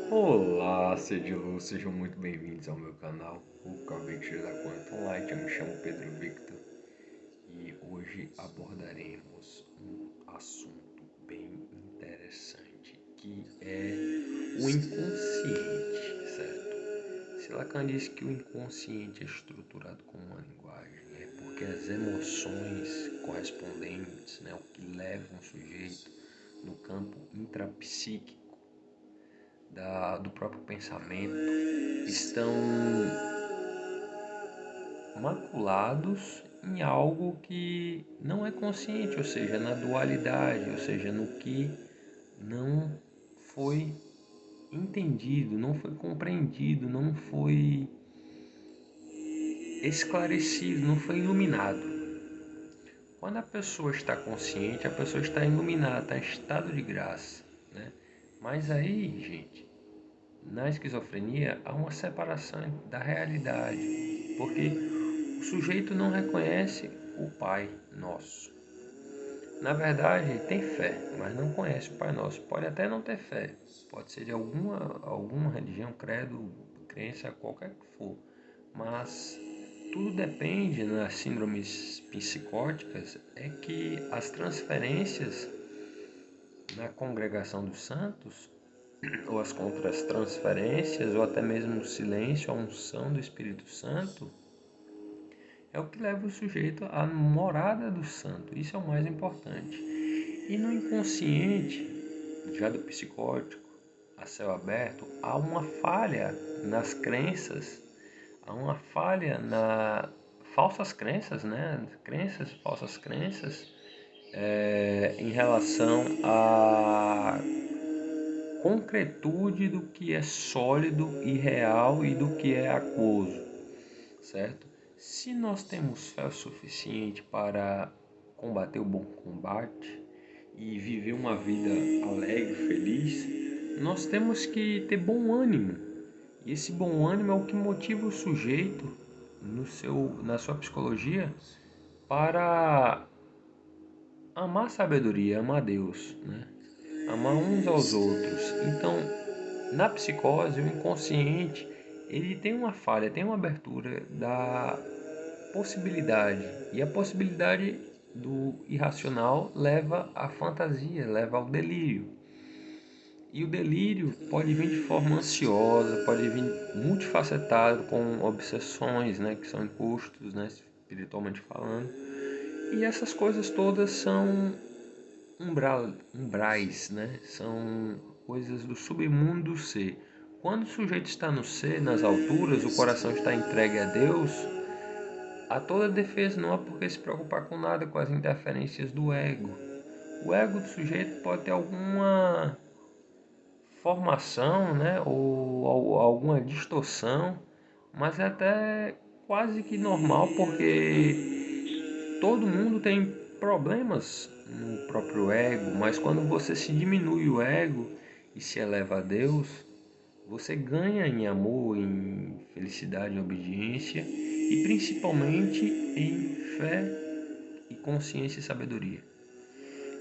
Olá, sejam muito bem-vindos ao meu canal, o Calvete da Quantum Light. Eu me chamo Pedro Victor e hoje abordaremos um assunto bem interessante que é o inconsciente, certo? Se Lacan diz que o inconsciente é estruturado como uma linguagem, é porque as emoções correspondentes, o que leva um sujeito no campo intrapsíquico do próprio pensamento estão maculados em algo que não é consciente, ou seja, na dualidade, ou seja, no que não foi entendido, não foi compreendido, não foi esclarecido, não foi iluminado. Quando a pessoa está consciente, a pessoa está iluminada, está em estado de graça, né? Mas aí, gente, na esquizofrenia há uma separação da realidade, porque o sujeito não reconhece o Pai Nosso. Na verdade, tem fé, mas não conhece o Pai Nosso. Pode até não ter fé, pode ser de alguma religião, credo, crença, qualquer que for, mas tudo depende nas síndromes psicóticas, é que as transferências na congregação dos santos ou as contratransferências, ou até mesmo o silêncio, a unção do Espírito Santo, é o que leva o sujeito à morada do santo. Isso é o mais importante. E no inconsciente, já do psicótico, a céu aberto, há uma falha nas crenças, há uma falha na falsas crenças, né? Crenças, falsas crenças, em relação à concretude do que é sólido e real e do que é aquoso, certo? Se nós temos fé o suficiente para combater o bom combate e viver uma vida alegre, feliz, nós temos que ter bom ânimo. E esse bom ânimo é o que motiva o sujeito na sua psicologia para amar a sabedoria, amar Deus, né? Amar uns aos outros. Então, na psicose, o inconsciente ele tem uma falha, tem uma abertura da possibilidade. E a possibilidade do irracional leva à fantasia, leva ao delírio. E o delírio pode vir de forma ansiosa, pode vir multifacetado, com obsessões, né, que são encostos, né, espiritualmente falando. E essas coisas todas são umbrais, né? São coisas do submundo do ser. Quando o sujeito está no ser, nas alturas, o coração está entregue a Deus, há toda defesa, não há por que se preocupar com nada, com as interferências do ego. O ego do sujeito pode ter alguma formação, né? Ou alguma distorção, mas é até quase que normal, porque todo mundo tem problemas no próprio ego, mas quando você se diminui o ego e se eleva a Deus, você ganha em amor, em felicidade, em obediência e principalmente em fé e consciência e sabedoria.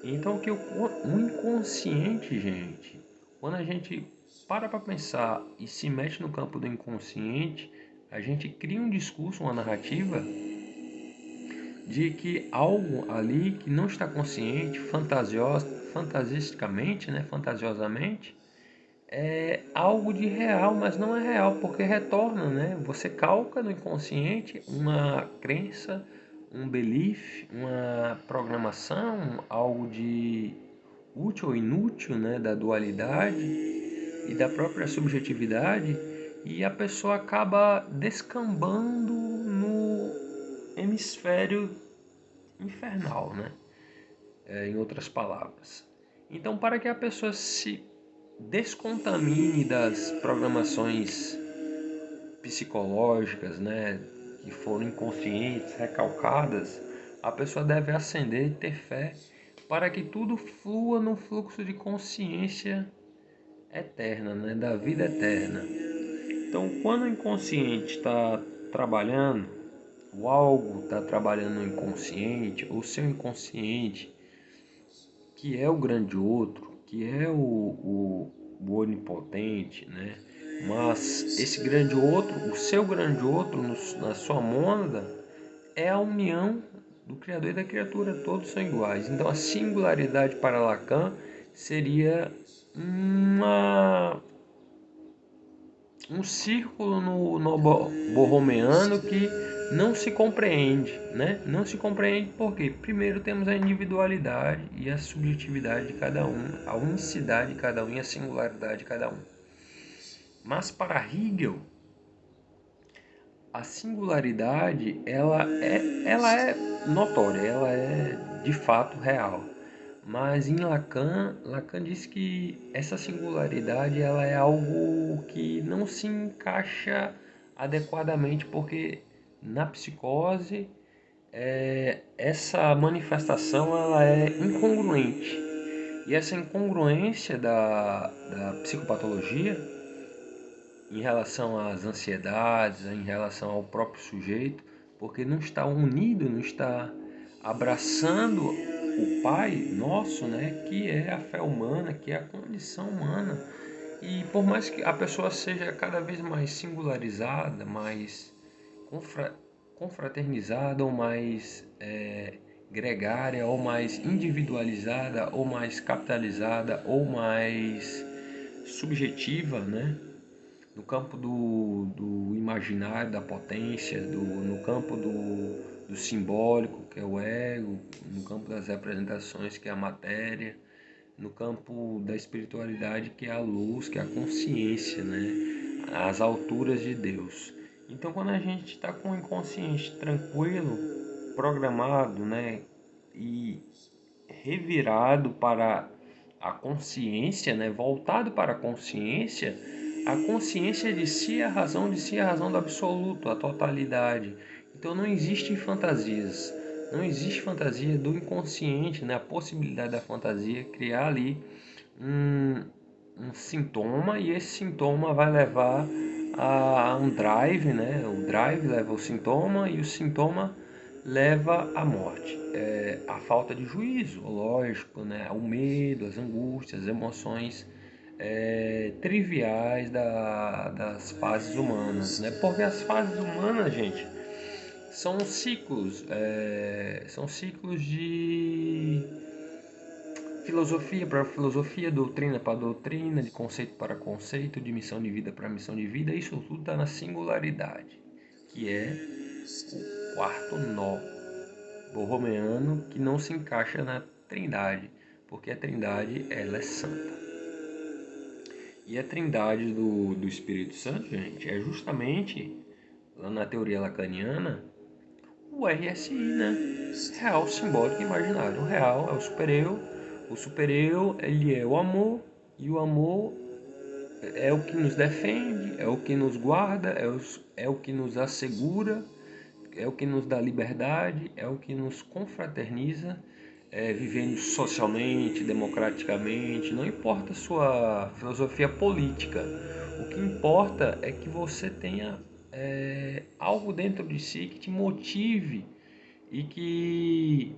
Então o inconsciente, gente, quando a gente para pensar e se mete no campo do inconsciente, a gente cria um discurso, uma narrativa de que algo ali que não está consciente, fantasisticamente, né, fantasiosamente, é algo de real, mas não é real, porque retorna, né? Você calca no inconsciente uma crença, um belief, uma programação, algo de útil ou inútil, né, da dualidade e da própria subjetividade, e a pessoa acaba descambando no hemisfério infernal, né? Em outras palavras. Então, para que a pessoa se descontamine das programações psicológicas, né, que foram inconscientes, recalcadas, a pessoa deve ascender e ter fé para que tudo flua no fluxo de consciência eterna, né, da vida eterna. Então, quando o inconsciente está trabalhando, o algo está trabalhando no inconsciente, o seu inconsciente, que é o grande outro, que é o onipotente, né? Mas esse grande outro, o seu grande outro, na sua mônada, é a união do Criador e da criatura, todos são iguais. Então a singularidade para Lacan seria um círculo no borromeano que não se compreende, né? Não se compreende porque, primeiro, temos a individualidade e a subjetividade de cada um, a unicidade de cada um e a singularidade de cada um. Mas para Hegel, a singularidade ela é notória, ela é de fato real. Mas em Lacan diz que essa singularidade ela é algo que não se encaixa adequadamente, porque na psicose essa manifestação ela é incongruente. E essa incongruência da psicopatologia em relação às ansiedades, em relação ao próprio sujeito, porque não está unido, não está abraçando o Pai nosso, né, que é a fé humana, que é a condição humana. E por mais que a pessoa seja cada vez mais singularizada, mais confraternizada, ou mais gregária, ou mais individualizada, ou mais capitalizada, ou mais subjetiva, né? No campo do imaginário, da potência, no campo do simbólico, que é o ego, no campo das representações, que é a matéria, no campo da espiritualidade, que é a luz, que é a consciência, né? As alturas de Deus. Então, quando a gente está com o inconsciente tranquilo, programado, né? E revirado para a consciência, né? Voltado para a consciência de si é a razão de si, é a razão do absoluto, a totalidade. Então não existem fantasias, não existe fantasia do inconsciente, né? A possibilidade da fantasia criar ali um sintoma, e esse sintoma vai levar a um drive, né? O drive leva o sintoma e o sintoma leva à morte. A falta de juízo, lógico, né? O medo, as angústias, as emoções triviais das fases humanas, né? Porque as fases humanas, gente, são ciclos de filosofia para filosofia, doutrina para doutrina, de conceito para conceito, de missão de vida para missão de vida. Isso tudo está na singularidade, que é o quarto nó borromeano, que não se encaixa na trindade, porque a trindade ela é santa. E a trindade do Espírito Santo, gente, é justamente, lá na teoria lacaniana, o RSI, né? Real, simbólico e imaginário. O real é o super-eu, ele é o amor, e o amor é o que nos defende, é o que nos guarda, é o que nos assegura, é o que nos dá liberdade, é o que nos confraterniza, vivendo socialmente, democraticamente, não importa a sua filosofia política. O que importa é que você tenha algo dentro de si que te motive e que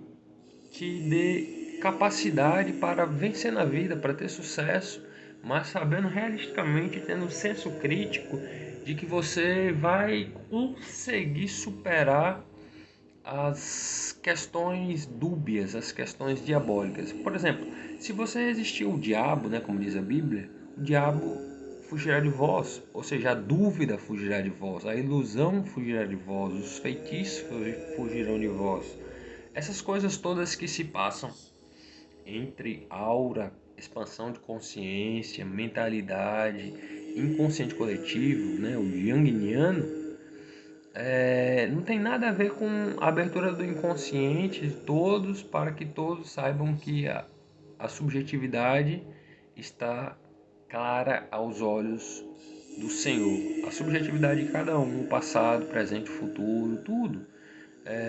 te dê capacidade para vencer na vida, para ter sucesso, mas sabendo realisticamente, tendo um senso crítico de que você vai conseguir superar as questões dúbias, as questões diabólicas. Por exemplo, se você resistir ao diabo, né, como diz a Bíblia, o diabo fugirá de vós, ou seja, a dúvida fugirá de vós, a ilusão fugirá de vós, os feitiços fugirão de vós. Essas coisas todas que se passam entre aura, expansão de consciência, mentalidade, inconsciente coletivo, né, o Jungiano, não tem nada a ver com a abertura do inconsciente de todos, para que todos saibam que a subjetividade está clara aos olhos do Senhor. A subjetividade de cada um, o passado, presente, futuro, tudo.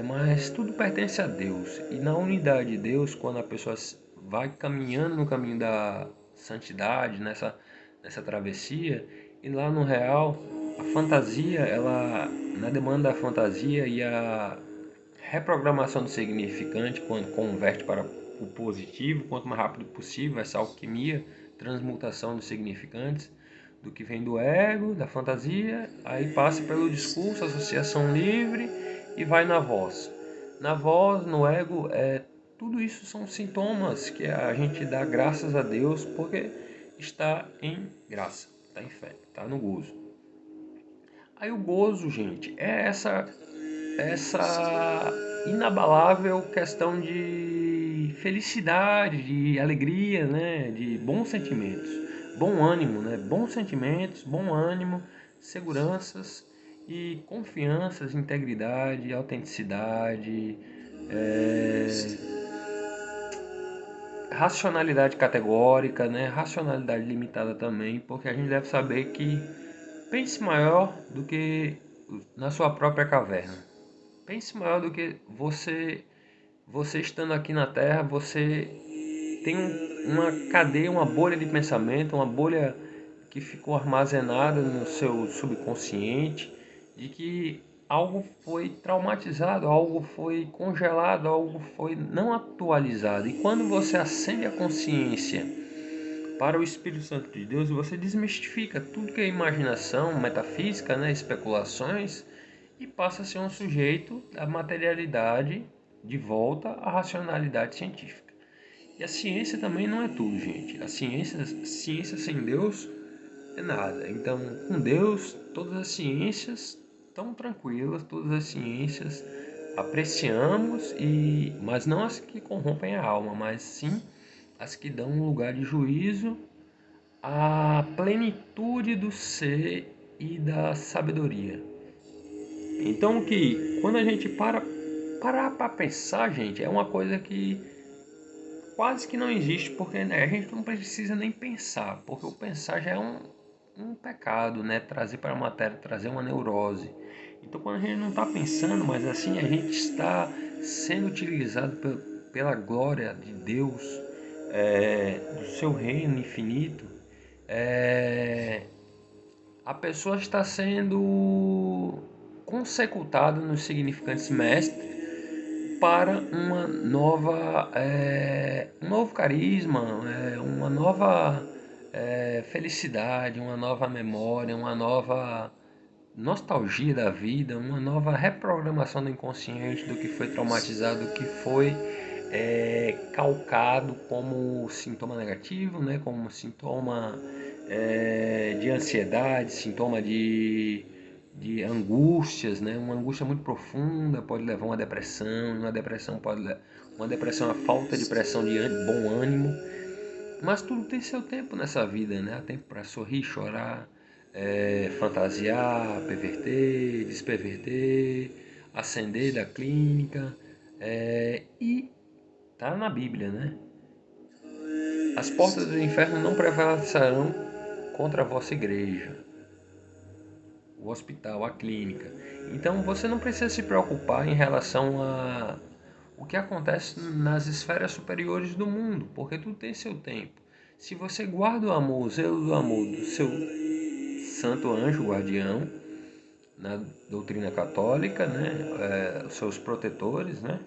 Mas tudo pertence a Deus. E na unidade de Deus, quando a pessoa vai caminhando no caminho da santidade, nessa travessia, e lá no real, a fantasia, ela, na demanda da fantasia e a reprogramação do significante, quando converte para o positivo, quanto mais rápido possível, essa alquimia transmutação dos significantes, do que vem do ego, da fantasia, aí passa pelo discurso, associação livre e vai na voz. Na voz, no ego, tudo isso são sintomas que a gente dá graças a Deus porque está em graça, está em fé, está no gozo. Aí o gozo, gente, é essa inabalável questão de felicidade, de alegria, né? De bons sentimentos, bom ânimo, né? Bons sentimentos, bom ânimo, seguranças e confianças, integridade, autenticidade, racionalidade categórica, né? Racionalidade limitada também, porque a gente deve saber que pense maior do que na sua própria caverna. Pense maior do que você estando aqui na Terra, você tem uma cadeia, uma bolha de pensamento, uma bolha que ficou armazenada no seu subconsciente, de que algo foi traumatizado, algo foi congelado, algo foi não atualizado. E quando você acende a consciência para o Espírito Santo de Deus, você desmistifica tudo que é imaginação, metafísica, né, especulações, e passa a ser um sujeito da materialidade de volta à racionalidade científica. E a ciência também não é tudo, gente. A ciência sem Deus é nada. Então, com Deus, todas as ciências estão tranquilas, todas as ciências apreciamos, mas não as que corrompem a alma, mas sim as que dão um lugar de juízo à plenitude do ser e da sabedoria. Então que quando a gente parar para pensar, gente, é uma coisa que quase que não existe, porque né, a gente não precisa nem pensar, porque o pensar já é um pecado, né? Trazer para a matéria, trazer uma neurose. Então quando a gente não está pensando, mas assim a gente está sendo utilizado pela glória de Deus, do seu reino infinito, a pessoa está sendo consecutada nos significantes mestres para uma nova, um novo carisma, uma nova felicidade, uma nova memória, uma nova nostalgia da vida, uma nova reprogramação do inconsciente, do que foi traumatizado, do que foi calcado como sintoma negativo, né, como sintoma de ansiedade, sintoma de angústias, né? Uma angústia muito profunda pode levar a uma depressão, uma depressão é a falta de pressão de bom ânimo, mas tudo tem seu tempo nessa vida, né? Há tempo para sorrir, chorar, fantasiar, perverter, desperverter, ascender da clínica, e tá na Bíblia, né? As portas do inferno não prevalecerão contra a vossa igreja, o hospital, a clínica. Então você não precisa se preocupar em relação a o que acontece nas esferas superiores do mundo, porque tudo tem seu tempo. Se você guarda o amor, o zelo do amor do seu santo anjo guardião, na doutrina católica, né, os seus protetores, né,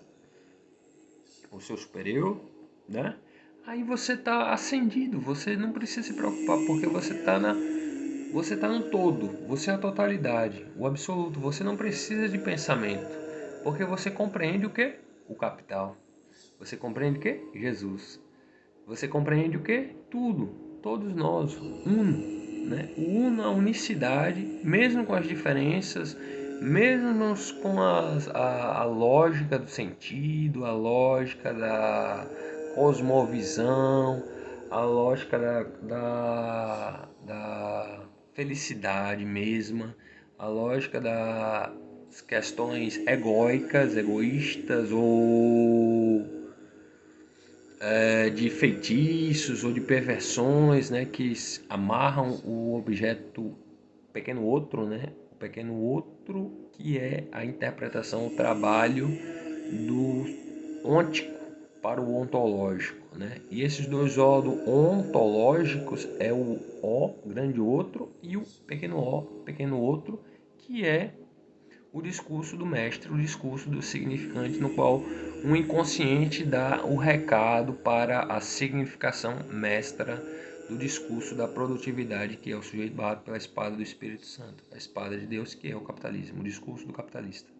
o seu superior, né, aí você está acendido, você não precisa se preocupar, porque você está no todo, você é a totalidade, o absoluto, você não precisa de pensamento, porque você compreende o que? O capital. Você compreende o que? Jesus. Você compreende o que? Tudo, todos nós, uno, né? O uno, a unicidade, mesmo com as diferenças, mesmo com a lógica do sentido, a lógica da cosmovisão, a lógica da felicidade mesma, a lógica das questões egóicas, egoístas ou de feitiços ou de perversões, né, que amarram o objeto pequeno outro, né, o pequeno outro, que é a interpretação, o trabalho do ôntico para o ontológico, né? E esses dois O ontológicos é o O grande outro e o pequeno outro, que é o discurso do mestre, o discurso do significante, no qual o inconsciente dá o recado para a significação mestra do discurso da produtividade, que é o sujeito barrado pela espada do Espírito Santo, a espada de Deus, que é o capitalismo, o discurso do capitalista.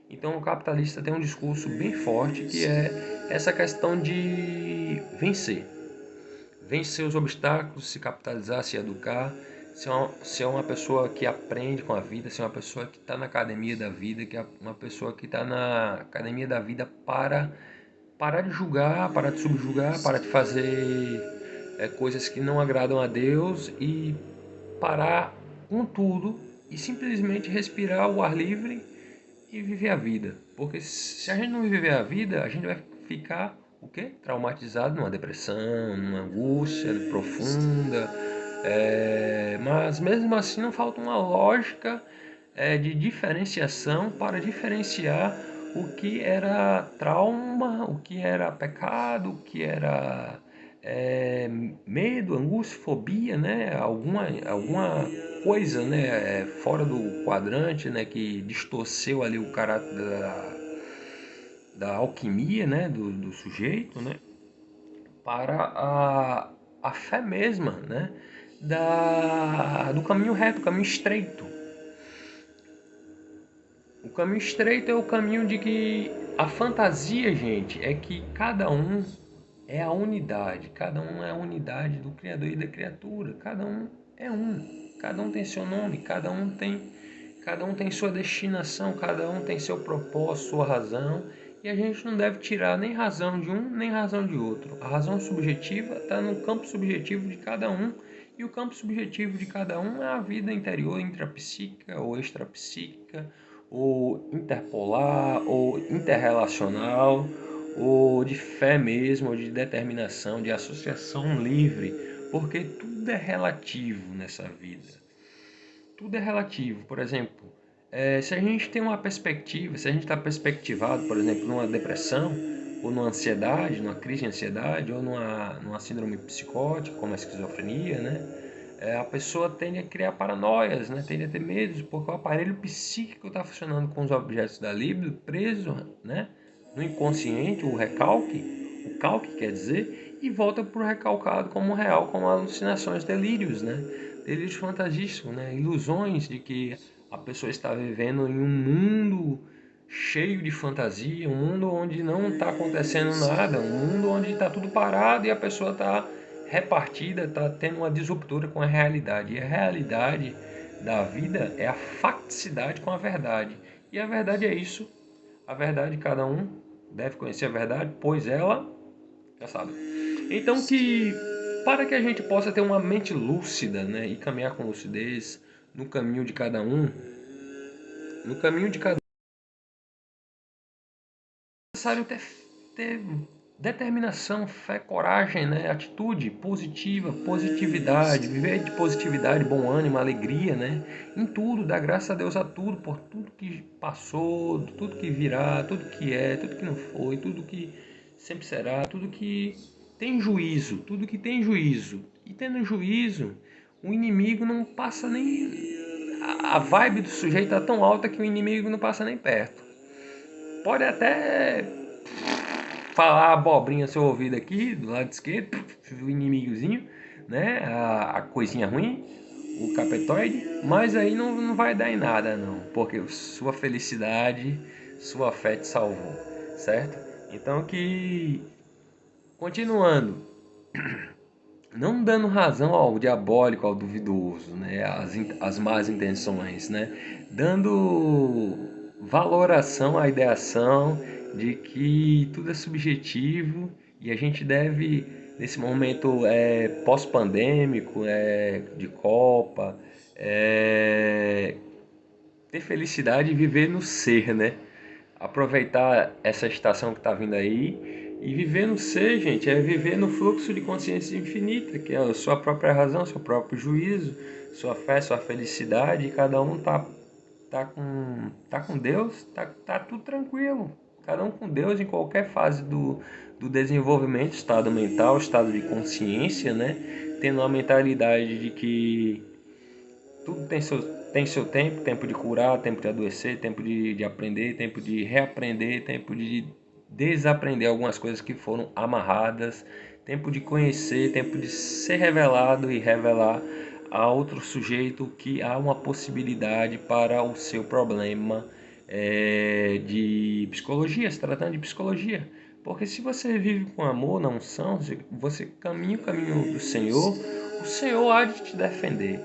Então o capitalista tem um discurso bem forte, que é essa questão de vencer os obstáculos, se capitalizar, se educar, ser uma pessoa que aprende com a vida, ser uma pessoa que está na academia da vida, que é uma pessoa que está na academia da vida para parar de julgar, parar de subjugar, parar de fazer coisas que não agradam a Deus e parar com tudo e simplesmente respirar o ar livre e viver a vida. Porque se a gente não viver a vida, a gente vai ficar o quê? Traumatizado numa depressão, numa angústia profunda. Mas mesmo assim não falta uma lógica de diferenciação para diferenciar o que era trauma, o que era pecado, o que era medo, angústia, fobia, né? Alguma coisa, né? Fora do quadrante, né? Que distorceu ali o caráter da alquimia, né? Do sujeito, né? Para a fé mesma, né? Do caminho reto, do caminho estreito. O caminho estreito é o caminho de que a fantasia, gente, é que cada um é a unidade, cada um é a unidade do Criador e da criatura, cada um é um, cada um tem seu nome, cada um tem sua destinação, cada um tem seu propósito, sua razão, e a gente não deve tirar nem razão de um, nem razão de outro. A razão subjetiva está no campo subjetivo de cada um, e o campo subjetivo de cada um é a vida interior, intrapsíquica ou extrapsíquica, ou interpolar, ou interrelacional, ou de fé mesmo, ou de determinação, de associação livre, porque tudo é relativo nessa vida. Tudo é relativo. Por exemplo, se a gente tem uma perspectiva, se a gente está perspectivado, por exemplo, numa depressão, ou numa ansiedade, numa crise de ansiedade, ou numa síndrome psicótica, como a esquizofrenia, né? A pessoa tende a criar paranoias, né? Tende a ter medos, porque o aparelho psíquico está funcionando com os objetos da libido preso, né? No inconsciente, o recalque, o calque quer dizer, e volta para o recalcado como real, como alucinações, delírios, né? Delírios fantasísticos, né? Ilusões de que a pessoa está vivendo em um mundo cheio de fantasia, um mundo onde não está acontecendo nada, um mundo onde está tudo parado e a pessoa está repartida, está tendo uma disruptura com a realidade. E a realidade da vida é a facticidade com a verdade. E a verdade é isso. A verdade, cada um deve conhecer a verdade, pois ela já sabe. Então, para que a gente possa ter uma mente lúcida, né, e caminhar com lucidez no caminho de cada um, no caminho de cada um, é necessário ter determinação, fé, coragem, né, atitude positiva, positividade, viver de positividade, bom ânimo, alegria, né, em tudo, dar graças a Deus a tudo, por tudo que passou, tudo que virá, tudo que é, tudo que não foi, tudo que sempre será, tudo que tem juízo, tudo que tem juízo. E tendo juízo, o inimigo não passa nem... A vibe do sujeito está tão alta que o inimigo não passa nem perto. Pode até falar abobrinha no seu ouvido aqui, do lado esquerdo, o inimigozinho, né? A coisinha ruim, o capetoide, mas aí não vai dar em nada não, porque sua felicidade, sua fé te salvou, certo? Então continuando, não dando razão ao diabólico, ao duvidoso, né? As más intenções, né? Dando valoração à ideação de que tudo é subjetivo e a gente deve, nesse momento pós-pandêmico, de Copa, ter felicidade e viver no ser, né? Aproveitar essa estação que está vindo aí e viver no ser, gente, é viver no fluxo de consciência infinita, que é a sua própria razão, seu próprio juízo, sua fé, sua felicidade, e cada um tá com Deus, tá tudo tranquilo. Cada um com Deus em qualquer fase do desenvolvimento, estado mental, estado de consciência, né? Tendo uma mentalidade de que tudo tem seu tempo, tempo de curar, tempo de adoecer, tempo de aprender, tempo de reaprender, tempo de desaprender algumas coisas que foram amarradas, tempo de conhecer, tempo de ser revelado e revelar a outro sujeito que há uma possibilidade para o seu problema de psicologia, se tratando de psicologia. Porque se você vive com amor na unção, você caminha o caminho do Senhor, o Senhor há de te defender,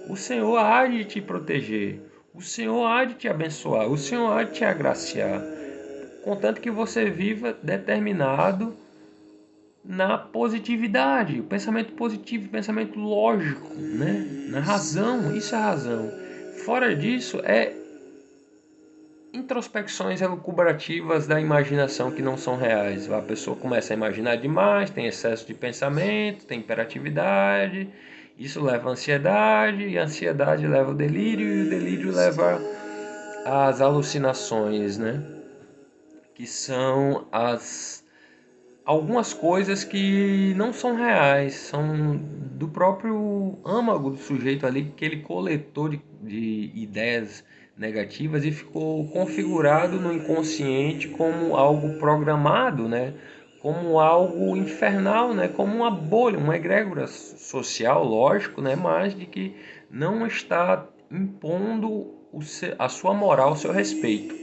o Senhor há de te proteger, o Senhor há de te abençoar, o Senhor há de te agraciar, contanto que você viva determinado na positividade, o pensamento positivo, o pensamento lógico, né? Na razão, isso é razão. Fora disso, é introspecções elucubrativas da imaginação que não são reais. A pessoa começa a imaginar demais, tem excesso de pensamento, tem hiperatividade, isso leva à ansiedade, e a ansiedade leva ao delírio, e o delírio leva às alucinações, né? Que são algumas coisas que não são reais, são do próprio âmago do sujeito ali, que ele coletou de ideias negativas e ficou configurado no inconsciente como algo programado, né? Como algo infernal, né? Como uma bolha, uma egrégora social, lógico, né? Mas de que não está impondo a sua moral, o seu respeito.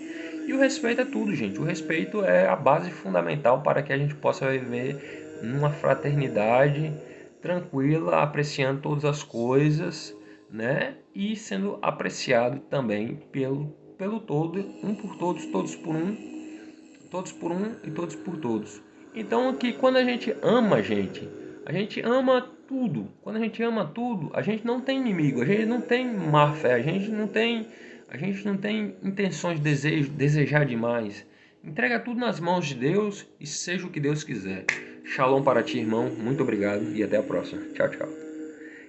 E o respeito é tudo, gente. O respeito é a base fundamental para que a gente possa viver numa fraternidade tranquila, apreciando todas as coisas, né? E sendo apreciado também pelo todo, um por todos, todos por um e todos por todos. Então, que quando a gente ama tudo. Quando a gente ama tudo, a gente não tem inimigo, a gente não tem má fé, a gente não tem intenções de desejar demais. Entrega tudo nas mãos de Deus e seja o que Deus quiser. Shalom para ti, irmão. Muito obrigado e até a próxima. Tchau, tchau.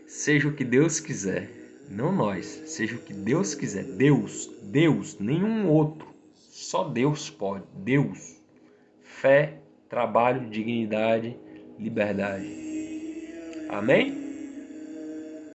Seja o que Deus quiser, não nós. Seja o que Deus quiser. Deus, nenhum outro. Só Deus pode. Deus. Fé, trabalho, dignidade, liberdade. Amém?